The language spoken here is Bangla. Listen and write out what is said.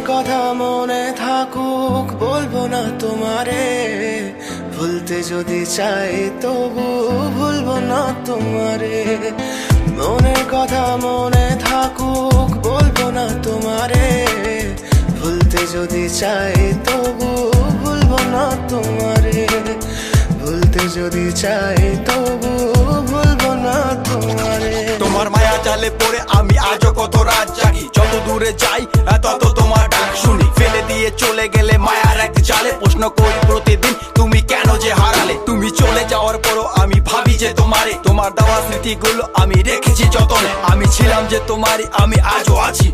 কথা মনে থাকুক বলবো না তোমারে, ভুলতে যদি চাই তবু ভুলবো না তোমারে। মনের কথা মনে থাকুক বলবো না তোমারে, ভুলতে যদি চাই তবু ভুলবো না তোমারে। ভুলতে যদি চাই তবু ভুলবো না তোমারে। তোমার মায়া জালে পড়ে আমি আজও কত রাত জাগি, যত দূরে যাই তত তোমার ডাক শুনি। ফেলে দিয়ে চলে গেলে মায়ার এক জালে প্রশ্ন করি প্রতিদিন তুমি কেন যে হারালে। তুমি চলে যাওয়ার পরও আমি ভাবি যে তোমারে, তোমার দেওয়া স্মৃতিগুলো আমি রেখেছি যতনে। আমি ছিলাম যে তোমারই, আমি আজও আছি।